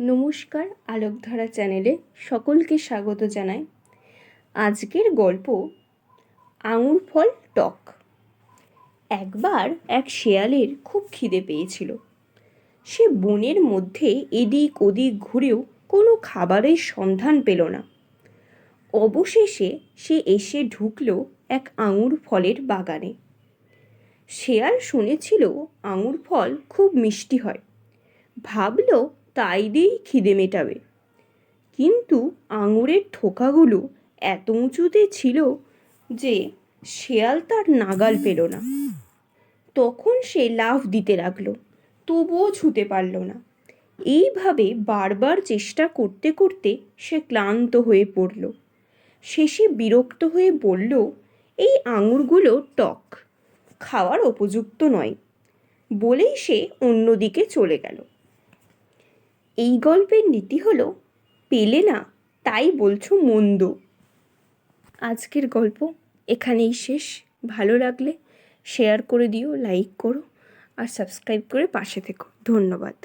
নমস্কার, আলোকধারা চ্যানেলে সকলকে স্বাগত জানাই। আজকের গল্প আঙুর ফল টক। একবার এক শেয়ালের খুব খিদে পেয়েছিল। সে বনের মধ্যে এদিক ওদিক ঘুরেও কোনো খাবারের সন্ধান পেল না। অবশেষে সে এসে ঢুকল এক আঙুর ফলের বাগানে। শেয়াল শুনেছিল আঙুর ফল খুব মিষ্টি হয়, ভাবল তাই দিয়েই খিদে মেটাবে। কিন্তু আঙুরের থোকাগুলো এত উঁচুতে ছিল যে শেয়াল তার নাগাল পেল না। তখন সে লাফ দিতে লাগলো, তবুও ছুঁতে পারল না। এইভাবে বারবার চেষ্টা করতে করতে সে ক্লান্ত হয়ে পড়ল। শেষে বিরক্ত হয়ে বলল, এই আঙুরগুলো টক, খাওয়ার উপযুক্ত নয়, বলেই সে অন্যদিকে চলে গেল। এই গল্পের নীতি হলো, পেলে না তাই বলছো মন্দ। আজকের গল্প এখানেই শেষ। ভালো লাগলে শেয়ার করে দিও, লাইক করো আর সাবস্ক্রাইব করে পাশে থেকো। ধন্যবাদ।